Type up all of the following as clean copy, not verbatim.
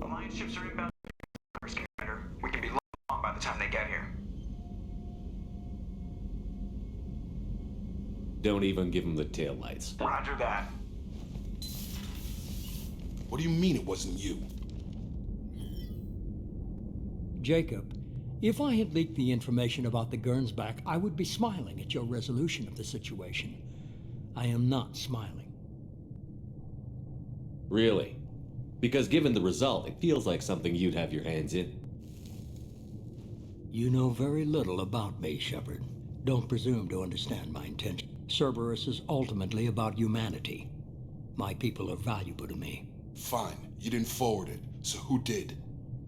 Alliance ships are inbound, Commander. We can be long by the time they get here. Don't even give them the taillights. Roger that. What do you mean it wasn't you? Jacob, if I had leaked the information about the Gernsback, I would be smiling at your resolution of the situation. I am not smiling. Really? Because given the result, it feels like something you'd have your hands in. You know very little about me, Shepard. Don't presume to understand my intention. Cerberus is ultimately about humanity. My people are valuable to me. Fine, you didn't forward it, so who did?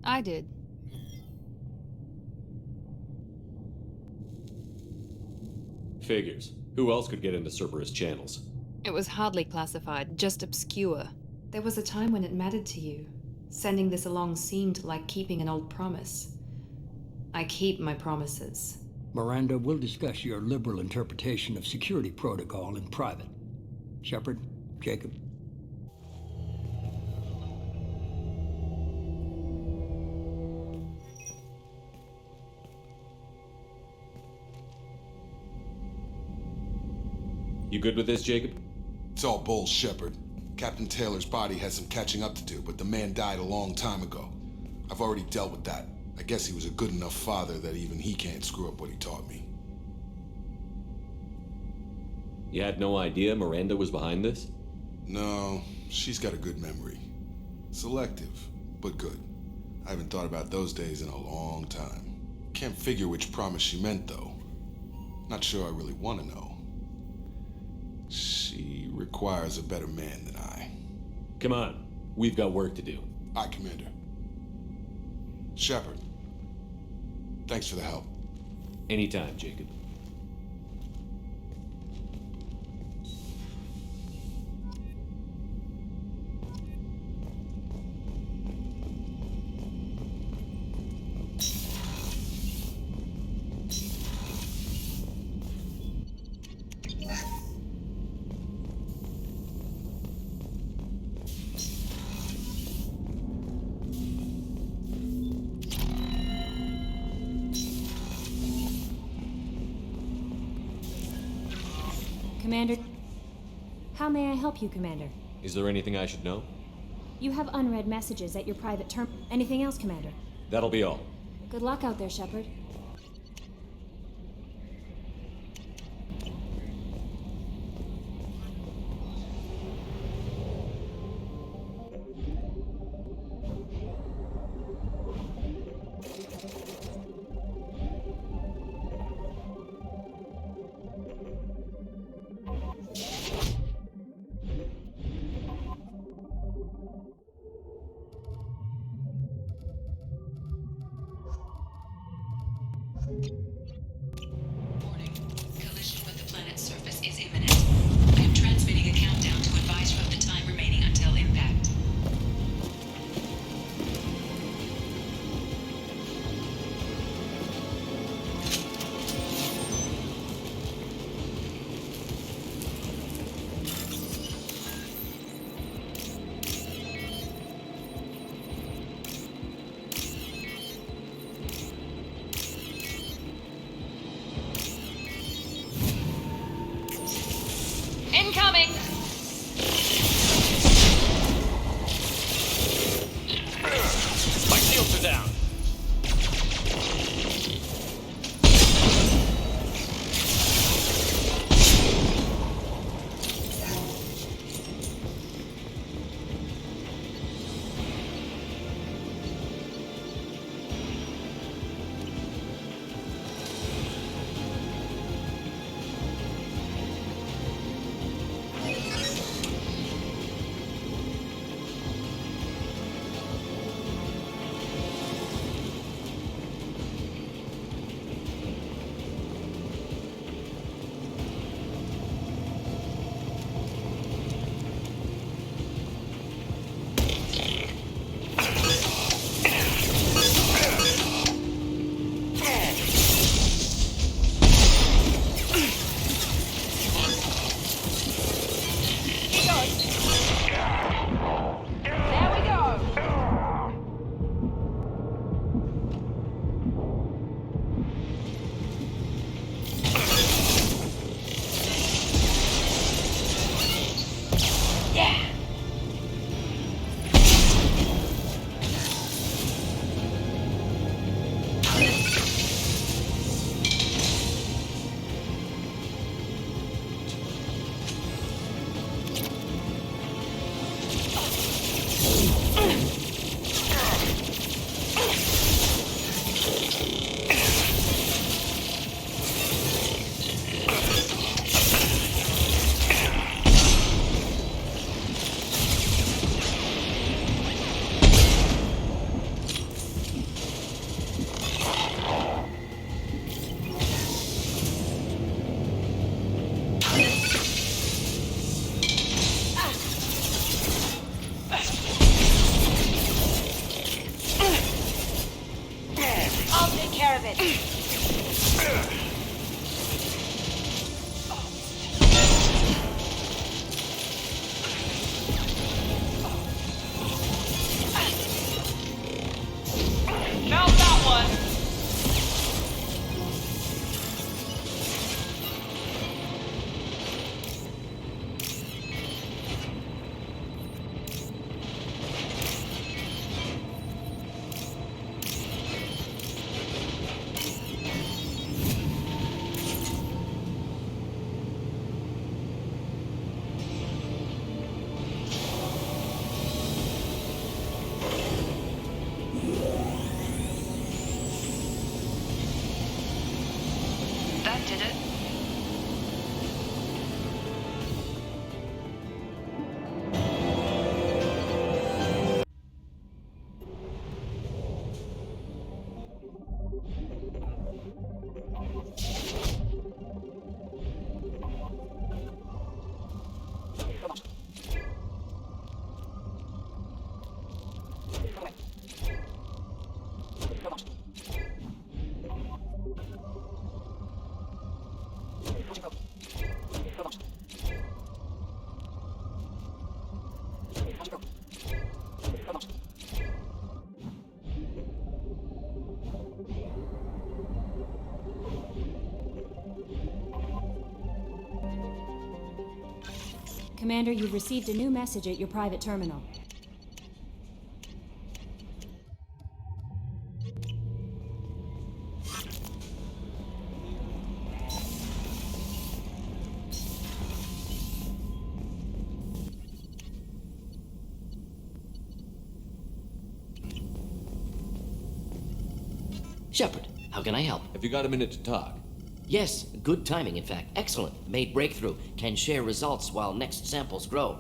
I did. Figures. Who else could get into Cerberus channels? It was hardly classified, just obscure. There was a time when it mattered to you. Sending this along seemed like keeping an old promise. I keep my promises. Miranda, we'll discuss your liberal interpretation of security protocol in private. Shepard, Jacob. You good with this, Jacob? It's all bull, Shepard. Captain Taylor's body has some catching up to do, but the man died a long time ago. I've already dealt with that. I guess he was a good enough father that even he can't screw up what he taught me. You had no idea Miranda was behind this? No, she's got a good memory. Selective, but good. I haven't thought about those days in a long time. Can't figure which promise she meant, though. Not sure I really want to know. She requires a better man than I. Come on, we've got work to do. Aye, Commander. Shepard, thanks for the help. Anytime, Jacob. Commander... How may I help you, Commander? Is there anything I should know? You have unread messages at your private term. Anything else, Commander? That'll be all. Good luck out there, Shepard. Commander, you've received a new message at your private terminal. Shepard, how can I help? Have you got a minute to talk? Yes, good timing, in fact. Excellent. Made breakthrough. Can share results while next samples grow.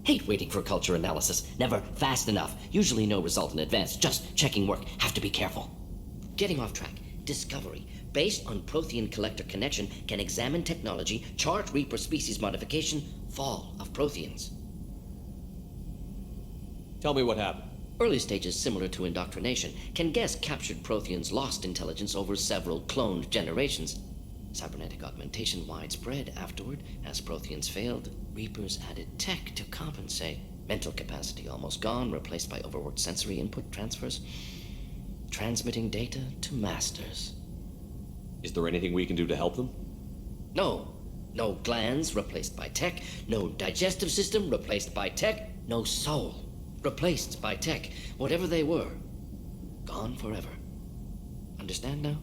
Hate waiting for culture analysis. Never fast enough. Usually no result in advance. Just checking work. Have to be careful. Getting off track. Discovery. Based on Prothean collector connection, can examine technology, chart Reaper species modification, fall of Protheans. Tell me what happened. Early stages similar to indoctrination. Can guess captured Protheans lost intelligence over several cloned generations. Cybernetic augmentation widespread afterward. As Protheans failed, Reapers added tech to compensate. Mental capacity almost gone, replaced by overworked sensory input transfers. Transmitting data to masters. Is there anything we can do to help them? No. No glands replaced by tech. No digestive system replaced by tech. No soul replaced by tech. Whatever they were, gone forever. Understand now?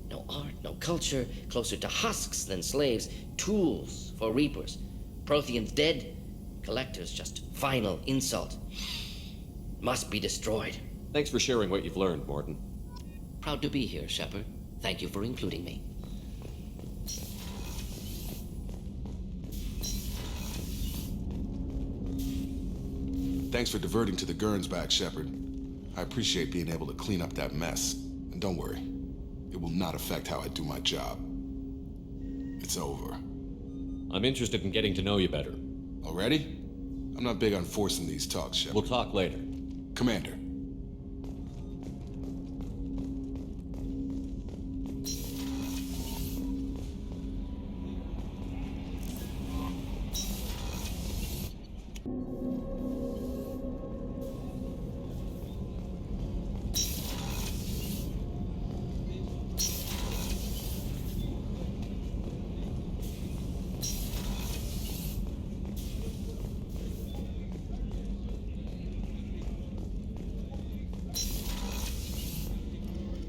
No art, no culture, closer to husks than slaves, tools for Reapers. Protheans dead, collectors just final insult. Must be destroyed. Thanks for sharing what you've learned, Morton. Proud to be here, Shepard. Thank you for including me. Thanks for diverting to the Gurns back, Shepard. I appreciate being able to clean up that mess. And don't worry, it will not affect how I do my job. It's over. I'm interested in getting to know you better. Already? I'm not big on forcing these talks, Shepard. We'll talk later. Commander.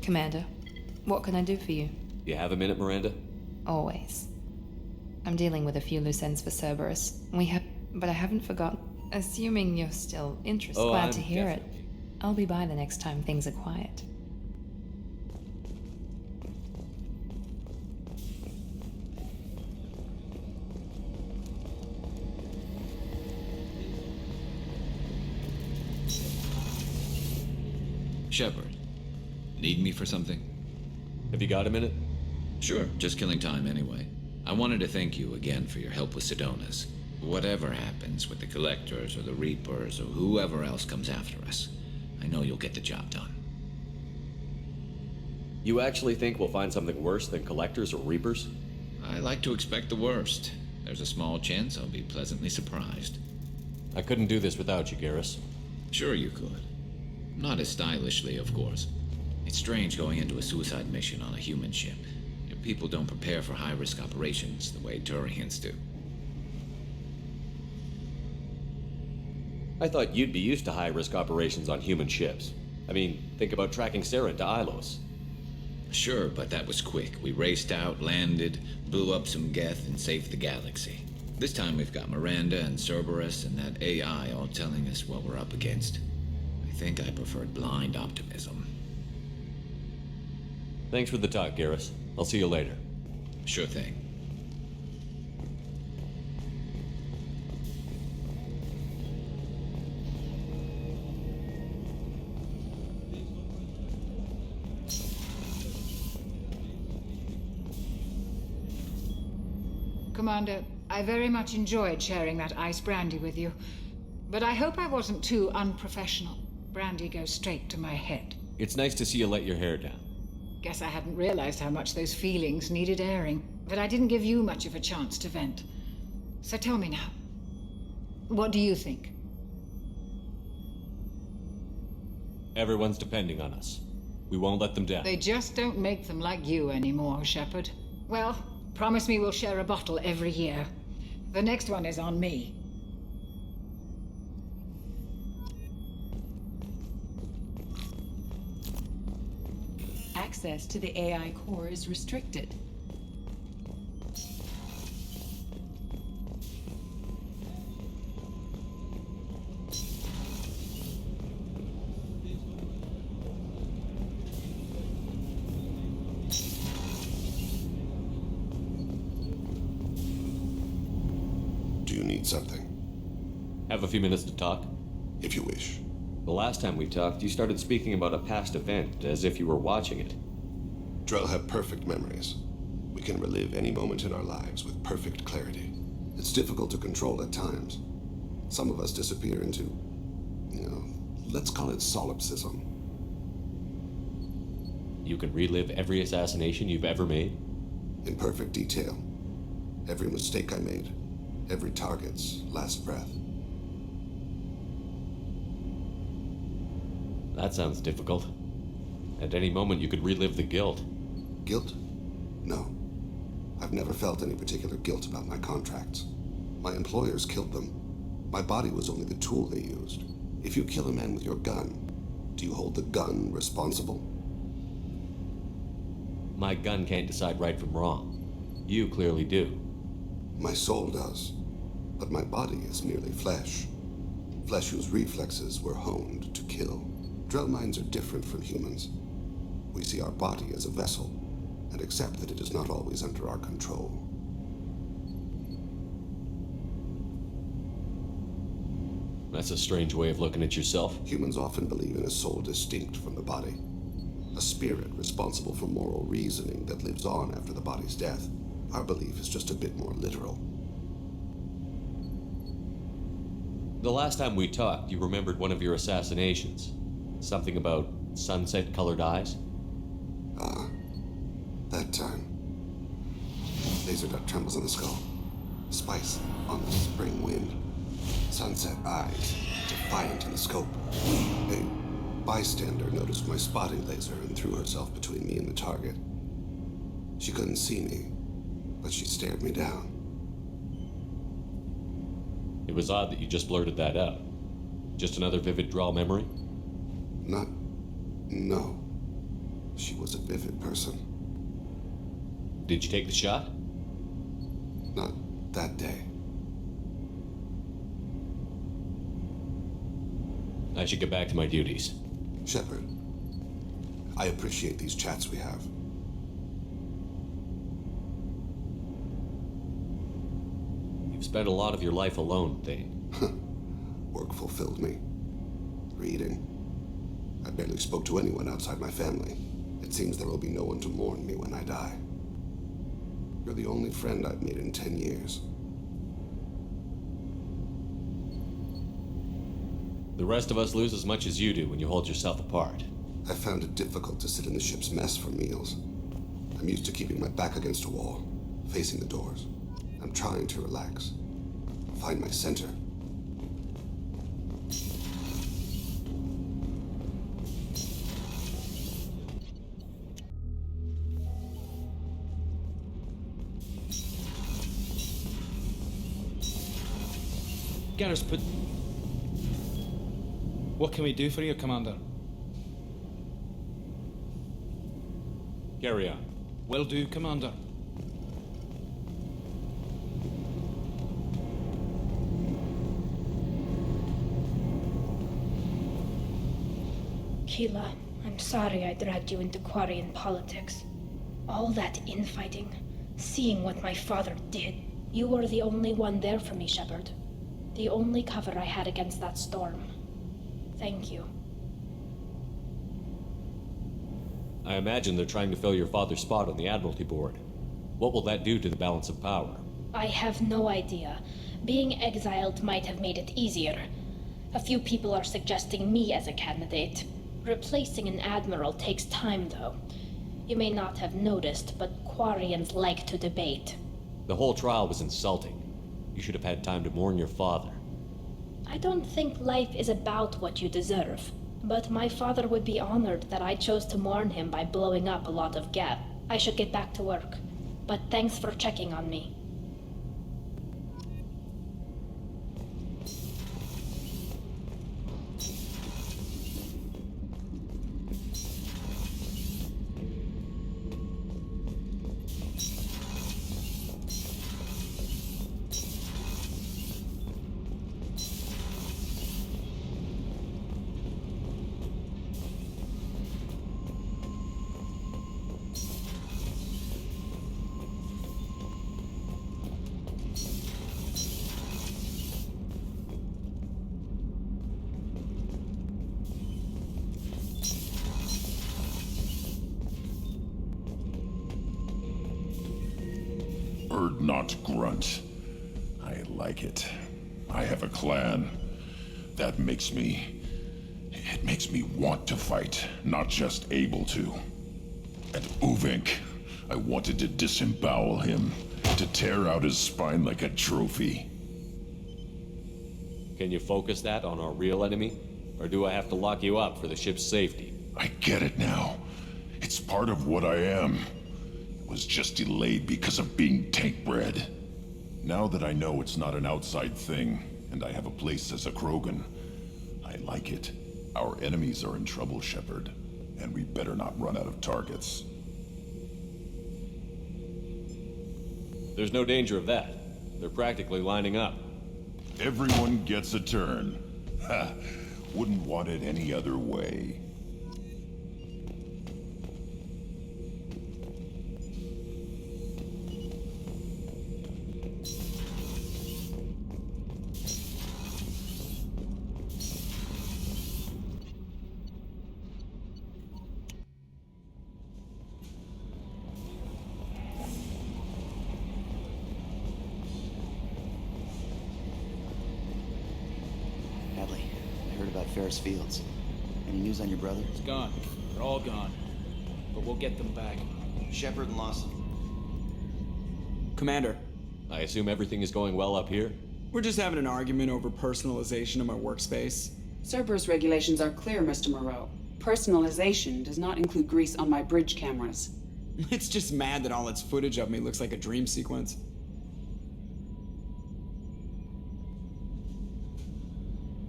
Commander, what can I do for you? You have a minute, Miranda? Always. I'm dealing with a few loose ends for Cerberus. But I haven't forgotten. Assuming you're still interested, Oh, glad I'm to hear it. definitely- I'll be by the next time things are quiet. Shepard, need me for something? Have you got a minute? Sure, just killing time anyway. I wanted to thank you again for your help with Sidonis. Whatever happens with the Collectors or the Reapers or whoever else comes after us, I know you'll get the job done. You actually think we'll find something worse than Collectors or Reapers? I like to expect the worst. There's a small chance I'll be pleasantly surprised. I couldn't do this without you, Garrus. Sure you could. Not as stylishly, of course. It's strange going into a suicide mission on a human ship. People don't prepare for high-risk operations the way Turians do. I thought you'd be used to high-risk operations on human ships. I mean, think about tracking Sarah to Ilos. Sure, but that was quick. We raced out, landed, blew up some Geth, and saved the galaxy. This time we've got Miranda and Cerberus and that AI all telling us what we're up against. I think I preferred blind optimism. Thanks for the talk, Garrus. I'll see you later. Sure thing. Commander, I very much enjoyed sharing that ice brandy with you. But I hope I wasn't too unprofessional. Brandy goes straight to my head. It's nice to see you let your hair down. Guess I hadn't realized how much those feelings needed airing. But I didn't give you much of a chance to vent. So tell me now. What do you think? Everyone's depending on us. We won't let them down. They just don't make them like you anymore, Shepard. Well, promise me we'll share a bottle every year. The next one is on me. access to the AI core is restricted. Do you need something? Have a few minutes to talk? If you wish. The last time we talked, you started speaking about a past event as if you were watching it. Drell have perfect memories. We can relive any moment in our lives with perfect clarity. It's difficult to control at times. Some of us disappear into, let's call it solipsism. You can relive every assassination you've ever made? In perfect detail. Every mistake I made. Every target's last breath. That sounds difficult. At any moment, you could relive the guilt. Guilt? No. I've never felt any particular guilt about my contracts. My employers killed them. My body was only the tool they used. If you kill a man with your gun, do you hold the gun responsible? My gun can't decide right from wrong. You clearly do. My soul does. But my body is merely flesh. Flesh whose reflexes were honed to kill. Drell minds are different from humans. We see our body as a vessel, and accept that it is not always under our control. That's a strange way of looking at yourself. Humans often believe in a soul distinct from the body. A spirit responsible for moral reasoning that lives on after the body's death. Our belief is just a bit more literal. The last time we talked, you remembered one of your assassinations. Something about sunset-colored eyes? That time. Laser dot trembles in the skull. Spice on the spring wind. Sunset eyes, defiant in the scope. A bystander noticed my spotting laser and threw herself between me and the target. She couldn't see me, but she stared me down. It was odd that you just blurted that out. Just another vivid draw memory? No. She was a vivid person. Did you take the shot? Not that day. I should get back to my duties. Shepard, I appreciate these chats we have. You've spent a lot of your life alone, Thane. Work fulfilled me. Reading. I barely spoke to anyone outside my family. It seems there will be no one to mourn me when I die. You're the only friend I've made in 10 years. The rest of us lose as much as you do when you hold yourself apart. I found it difficult to sit in the ship's mess for meals. I'm used to keeping my back against a wall, facing the doors. I'm trying to relax, find my center. Garrus, put... What can we do for you, Commander? Carry on. Will do, Commander. Keela, I'm sorry I dragged you into Quarian politics. All that infighting, seeing what my father did. You were the only one there for me, Shepard. The only cover I had against that storm. Thank you. I imagine they're trying to fill your father's spot on the Admiralty Board. What will that do to the balance of power? I have no idea. Being exiled might have made it easier. A few people are suggesting me as a candidate. Replacing an admiral takes time, though. You may not have noticed, but Quarians like to debate. The whole trial was insulting. You should have had time to mourn your father. I don't think life is about what you deserve. But my father would be honored that I chose to mourn him by blowing up a lot of Geth. I should get back to work. But thanks for checking on me. not grunt. I like it. I have a clan. That makes me... It makes me want to fight, not just able to. And Uvink, I wanted to disembowel him, to tear out his spine like a trophy. Can you focus that on our real enemy? Or do I have to lock you up for the ship's safety? I get it now. It's part of what I am. It was just delayed because of being tank-bred. Now that I know it's not an outside thing, and I have a place as a Krogan, I like it. Our enemies are in trouble, Shepard, and we better not run out of targets. There's no danger of that. They're practically lining up. Everyone gets a turn. Ha! Wouldn't want it any other way. Hadley, I heard about Ferris Fields. Any news on your brother? It's gone. They're all gone. But we'll get them back. Shepard and Lawson. Commander. I assume everything is going well up here? We're just having an argument over personalization of my workspace. Cerberus regulations are clear, Mr. Moreau. Personalization does not include grease on my bridge cameras. It's just mad that all its footage of me looks like a dream sequence.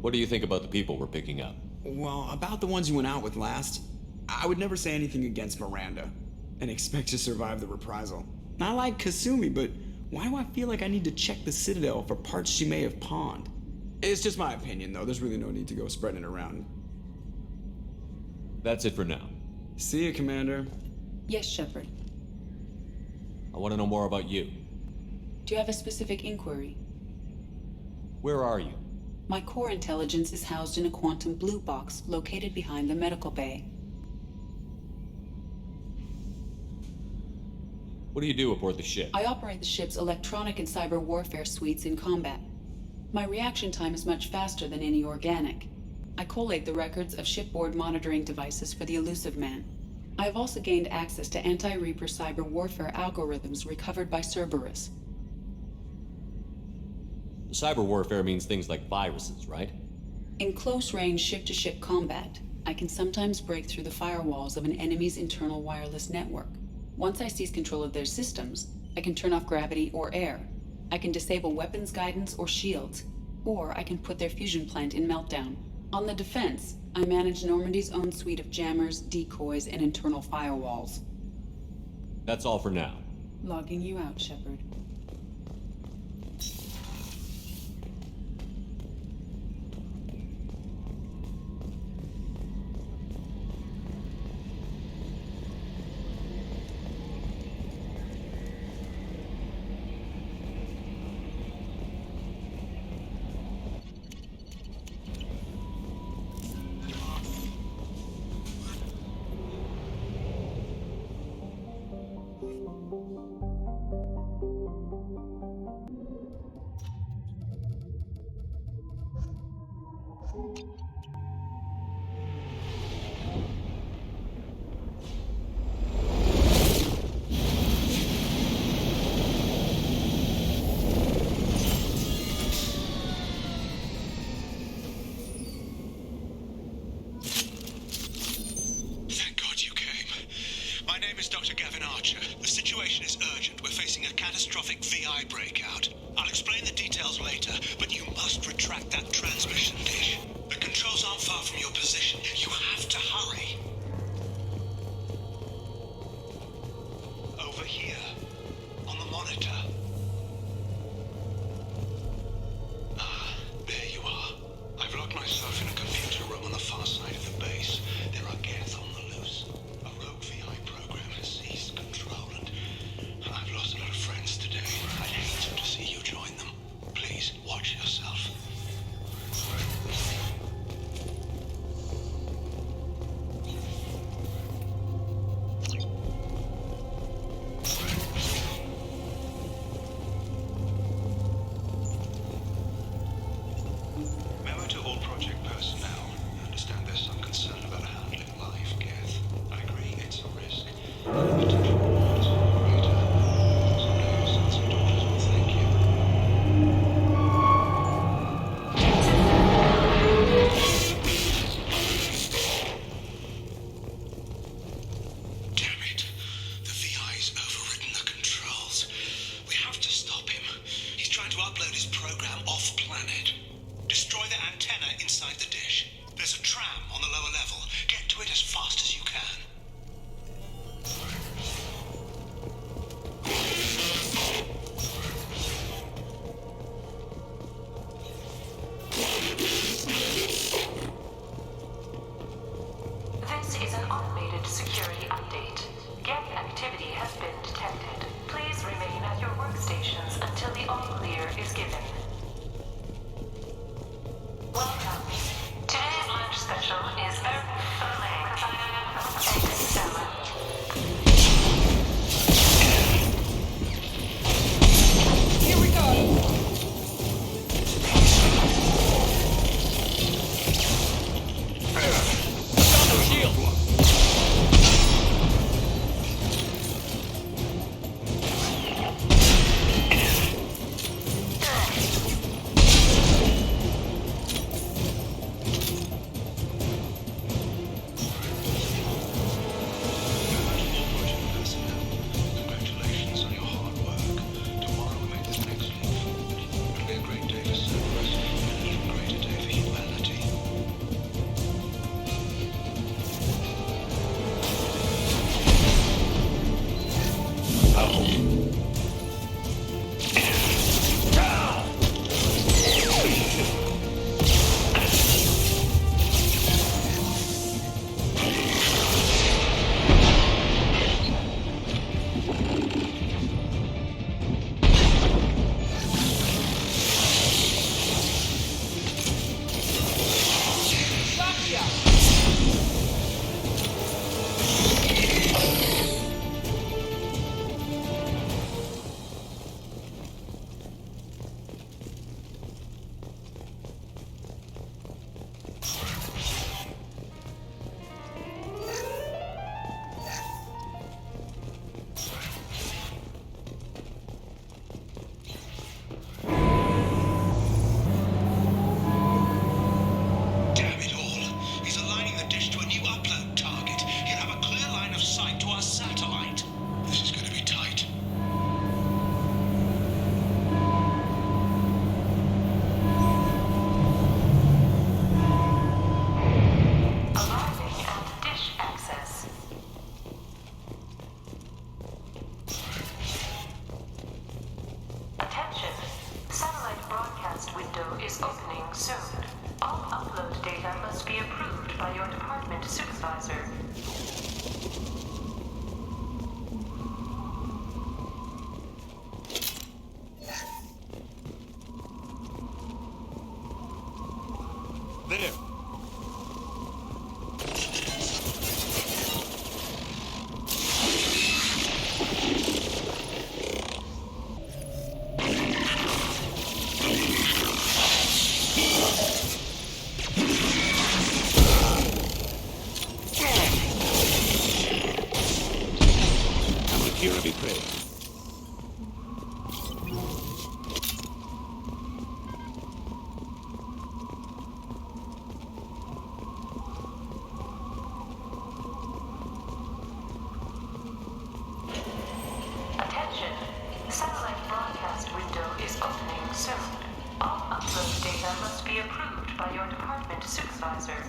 What do you think about the people we're picking up? Well, about the ones you went out with last, I would never say anything against Miranda and expect to survive the reprisal. I like Kasumi, but why do I feel like I need to check the Citadel for parts she may have pawned? It's just my opinion, though. There's really no need to go spreading it around. That's it for now. See you, Commander. Yes, Shepard. I want to know more about you. Do you have a specific inquiry? Where are you? My core intelligence is housed in a quantum blue box located behind the medical bay. What do you do aboard the ship? I operate the ship's electronic and cyber warfare suites in combat. My reaction time is much faster than any organic. I collate the records of shipboard monitoring devices for the Elusive Man. I have also gained access to anti-Reaper cyber warfare algorithms recovered by Cerberus. Cyber warfare means things like viruses, right? In close-range ship-to-ship combat, I can sometimes break through the firewalls of an enemy's internal wireless network. Once I seize control of their systems, I can turn off gravity or air. I can disable weapons guidance or shields, or I can put their fusion plant in meltdown. On the defense, I manage Normandy's own suite of jammers, decoys, and internal firewalls. That's all for now. Logging you out, Shepard. is opening soon. All upload data must be approved by your department supervisor. There. Akira be praised. Attention. Satellite broadcast window is opening soon. All upload data must be approved by your department supervisor.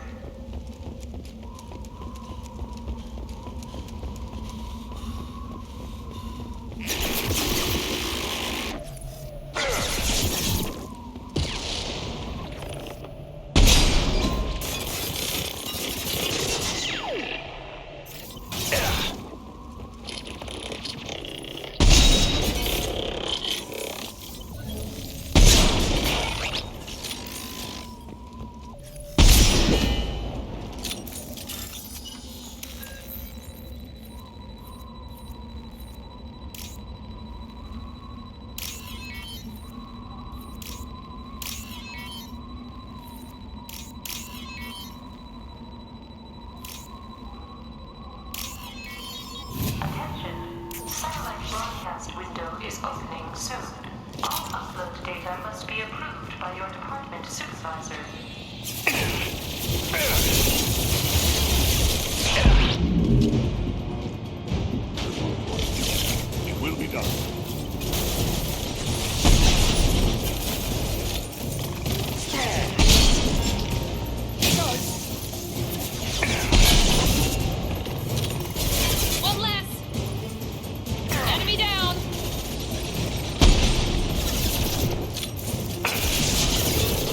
Attention. Satellite broadcast window is opening soon. All upload data must be approved by your department supervisor. It will be done. One less! Enemy down!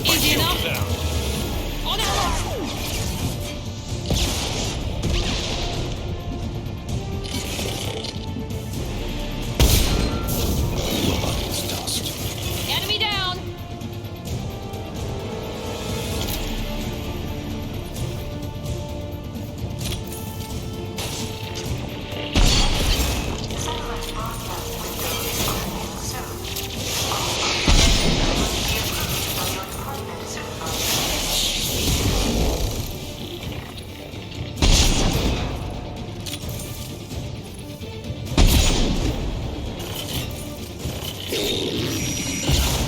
Easy enough! On it! Enemy down! Satellite broadcast window is opening soon. All upload data must be approved by your department supervisor.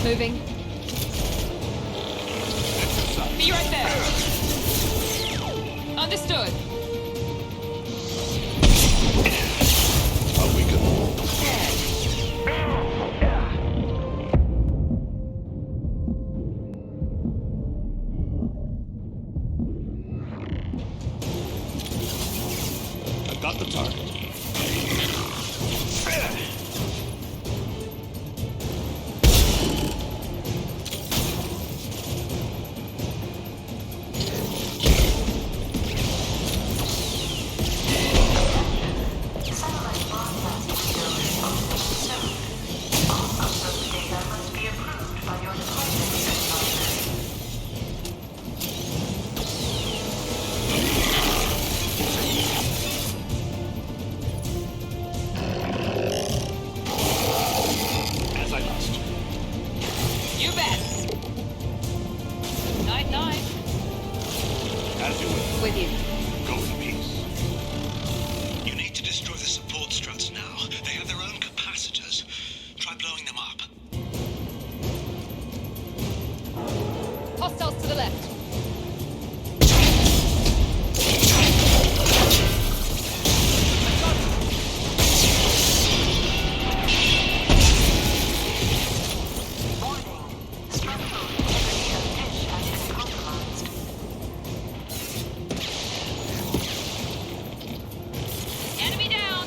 Moving. Be right there. Understood. How we go? I've got the target. Satellite broadcast window is opening soon. All upload data must be approved by your department supervisor. As I must. You bet. Night, night. As you will. With you. Go in peace. You need to destroy the support struts now. They have their own capacitors. Try blowing them up. Hostiles to the left. Structural integrity of dish has been compromised. Enemy down!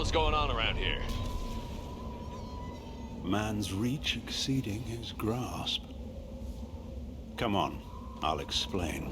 hell is going on around here? Man's reach exceeding his grasp. Come on, I'll explain.